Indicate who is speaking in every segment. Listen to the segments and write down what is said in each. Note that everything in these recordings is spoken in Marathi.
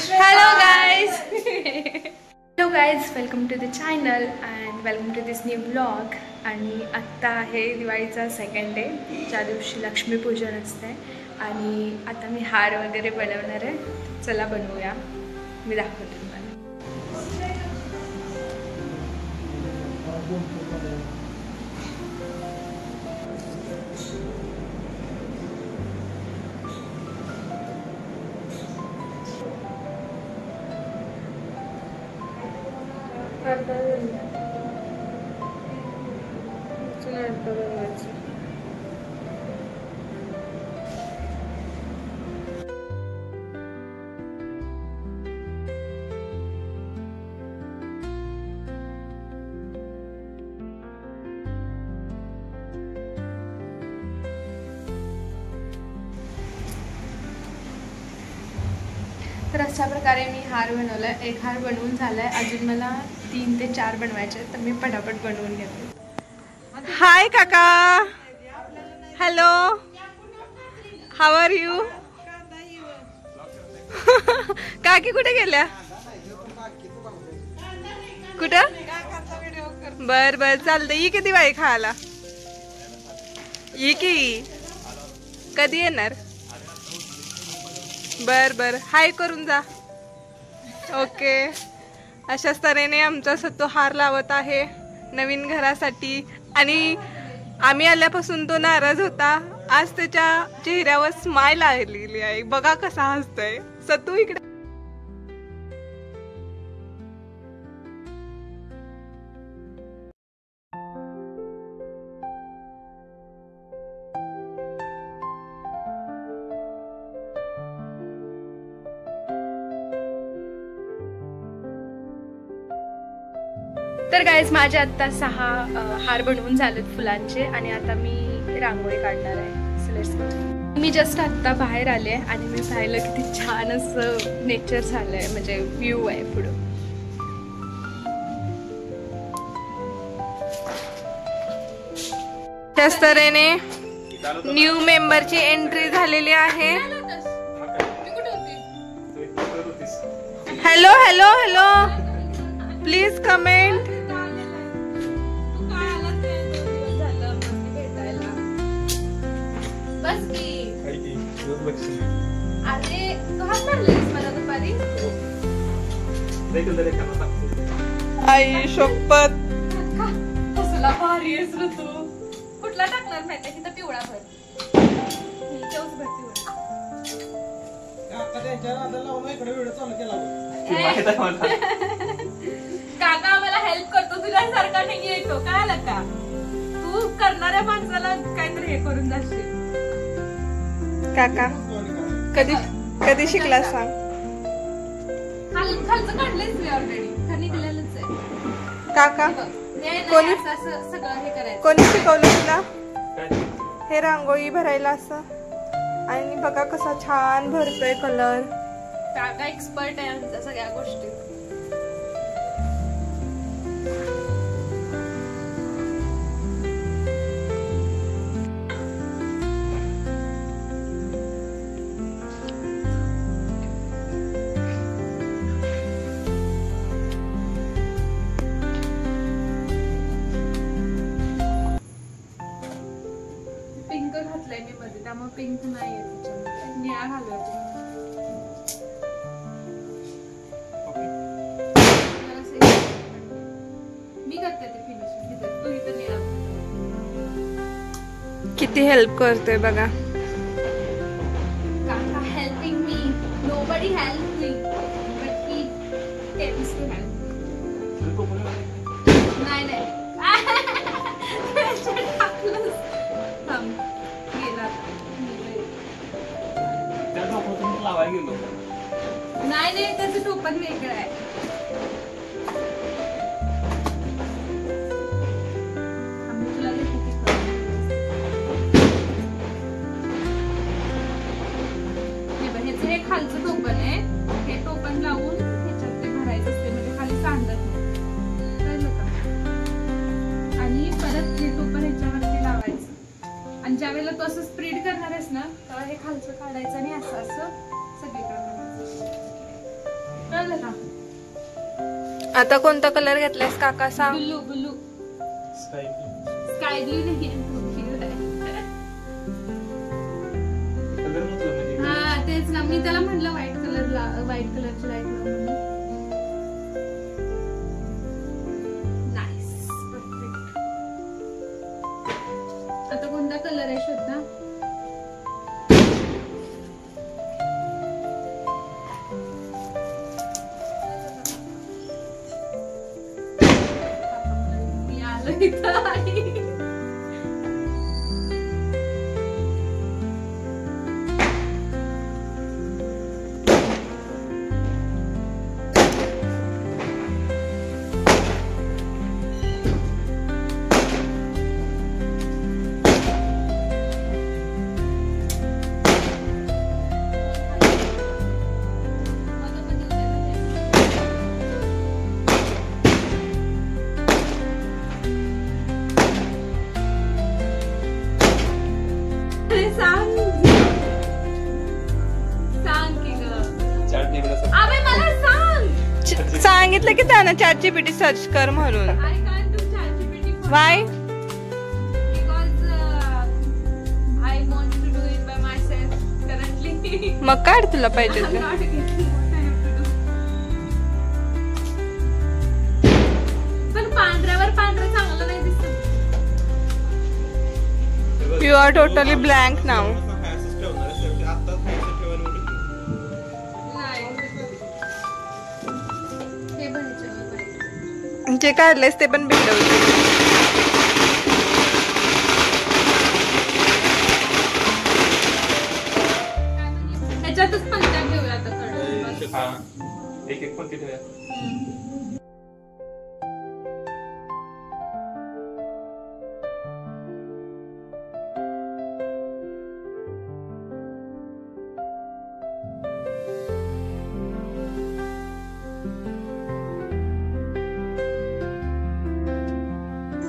Speaker 1: Hello guys, welcome to the channel and welcome to this new vlog. आणि आत्ता आहे दिवाळीचा सेकंड डे, ज्या दिवशी लक्ष्मीपूजन असते आणि आता मी हार वगैरे बनवणार आहे. चला बनवूया, मी दाखवते तुम्हाला. तर अशा प्रकारे मी हार बनवला आहे. एक हार बनवून झाला आहे, अजून मला 3 ते 4 बनवायचे आहेत, तर मी पटापट बनवून घेते.
Speaker 2: हाय काका, हॅलो, हाऊ आर यू? काकी कुठे गेल्या? कुठं? बर बर चालतं. ये किती दिवाळी खायला? ये की कधी येणार? बर बर, हाय करून जा. ओके. अशाच तऱ्हेने आमचा सत्तू हार लावत आहे नवीन घरासाठी. आणि आम्ही आल्यापासून तो नाराज होता, आज त्याच्या चेहऱ्यावर स्माइल आलेली आहे. बघा कसा हसतोय सत्तू. इकडे
Speaker 1: तर गाईज, माझे आत्ता 6 हार बनवून झालेत फुलांचे आणि आता मी रांगोळी काढणार आहे. So let's go. Me just आत्ता बाहेर आले आणि मी पाहिलं किती छान असं नेचर झालंय, म्हणजे व्ह्यू आहे पुढं.
Speaker 2: त्याच तऱ्हेने न्यू मेंबरची एंट्री झालेली आहे. Hello hello hello, please comment. आई शपथ,
Speaker 1: कसला भारी आहेस रे तू. कुठला टाकणार माहिती की तर पिवळा भर. काका आम्हाला हेल्प करतो, तुझ्या सारखा नाही येतो. काय आलं का तू करणाऱ्या माणसाला काहीतरी हे करून जाशील.
Speaker 2: काका कधी कधी शिकला सांग?
Speaker 1: खालचं काढलंयच मी ऑलरेडी, निघलेलंच आहे.
Speaker 2: काका
Speaker 1: कोणी सगळं हे करायचं?
Speaker 2: कोणी शिकवलं तुला हे रांगोळी भरायला असं? आणि बघा कसा छान भरतोय कलर.
Speaker 1: काका एक्सपर्ट आहे आमच्या सगळ्या गोष्टी. पिंक घातलंय मी मध्ये, त्यामुळे पिंक नाही आहे त्याच्यामध्ये, निळा घालूया. मी करते ते फिनिशिंग, तू इथं निळा.
Speaker 2: किती हेल्प करतोय बघा.
Speaker 1: काका helping me, nobody help me, but he tends to help. नाही नाही नाही नाही, त्याचं टोपण वेगळं आहे. हे खालचं टोपण आहे, हे टोपण लावून ह्याच्यात ते भरायचं असते, म्हणजे खाली सांडत नाही, कळलं का? आणि परत हे टोपण ह्याच्यावरती लावायचं आणि ज्या वेळेला तू असं स्प्रेड करणार आहेस ना, तेव्हा हे खालचं काढायचं आणि असं असं सगळीकडे करायचं. समजलं का?
Speaker 2: आता कोणता कलर घेतलायस काका सांग?
Speaker 1: ब्लू ब्लू स्काय ब्लू नाही हा तेच ना, मी त्याला म्हणलं व्हाईट कलरची लाईट म्हणून. Nice perfect. आता कोणता कलर आहे श्रद्धा? मी आलो इथं आणि
Speaker 2: सांगितलं की त्यानं ChatGPT सर्च कर म्हणून. वाय? मग काढ तुला पाहिजे ते.
Speaker 1: पण पांढऱ्यावर पांढरं चांगलं नाही दिसत.
Speaker 2: यू आर टोटली ब्लँक नाव. जे काढलेस ते पण भेटवते.
Speaker 1: ह्याच्यातच पंजाब घेऊया आता.
Speaker 3: एक एक कोणती ठेवूया?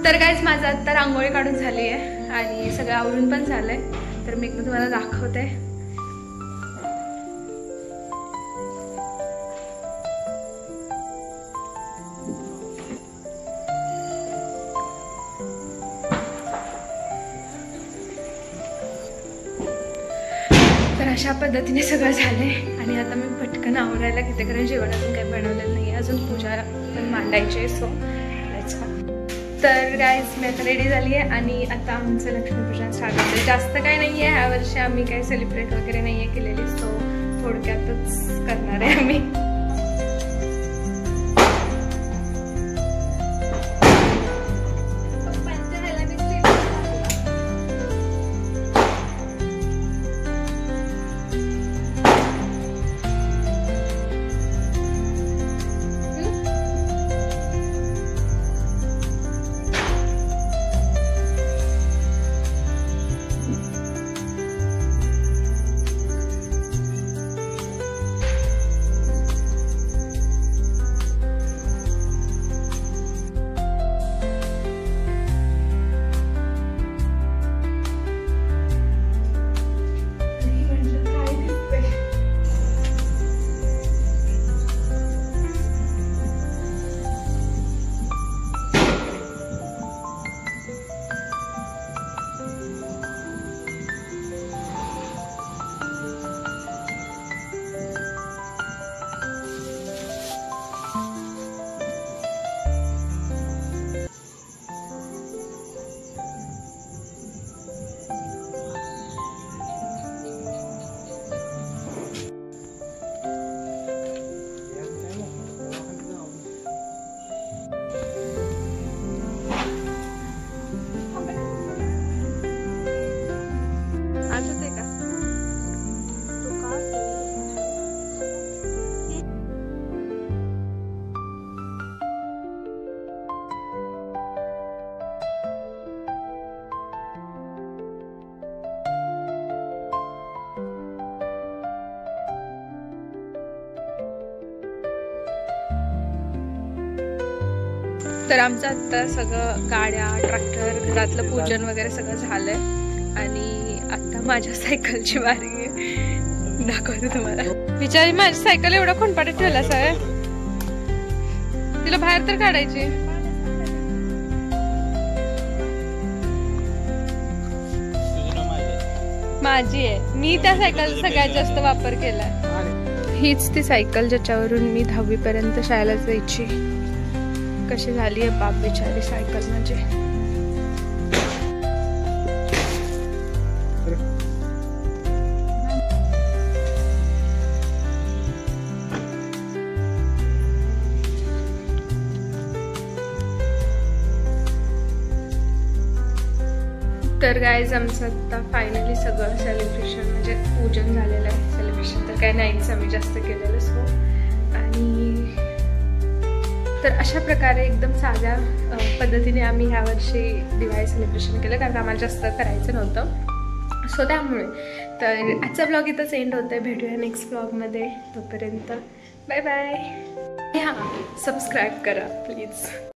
Speaker 1: तर गाईज माझं आता रांगोळी काढून झाली आहे आणि सगळं आवरून पण झालंय. तर मी एकदा तुम्हाला दाखवते. तर अशा पद्धतीने सगळं झालंय आणि आता मी पटकन आवरायला घेते कारण जेवण अजून काही बनवलेलं नाही. अजून पूजा पण मांडायची आहे. So let's go. तर गाईज मी आता रेडी झाली आहे आणि आता आमचं लक्ष्मीपूजन स्टार्ट होतं. जास्त काही नाही आहे यावर्षी, आम्ही काही सेलिब्रेट वगैरे नाही आहे केलेली. सो थोडक्यातच करणार आहे आम्ही. तर आमचं आता सगळं गाड्या ट्रॅक्टर घरातलं पूजन वगैरे सगळं झालंय आणि आता माझ्या सायकलची बारी आहे. दाखवते तुम्हाला. बिचारी माझी सायकल एवढा खोंडपाड्यात ठेवला सर, तिला बाहेर तर काढायची. माझी आहे, मी त्या सायकलचा सगळ्यात जास्त वापर केलाय. हीच ती सायकल ज्याच्यावरून मी 10वी पर्यंत शाळेला जायची. कशी झाली आहे बाप बिचारी सायकल म्हणजे. तर गाईज आमचं आता फायनली सगळं सेलिब्रेशन म्हणजे पूजन झालेलं आहे. सेलिब्रेशन तर काय नाहीच आम्ही जास्त केलेलं सो. आणि तर अशा प्रकारे एकदम साध्या पद्धतीने आम्ही ह्या वर्षी दिवाळी सेलिब्रेशन केलं, कारण आम्हाला जास्त करायचं नव्हतं. सो त्यामुळे तर आजचा ब्लॉग इथंच एंड होतं आहे. भेटूया नेक्स्ट ब्लॉगमध्ये. तोपर्यंत बाय बाय. हां, सबस्क्राईब करा प्लीज.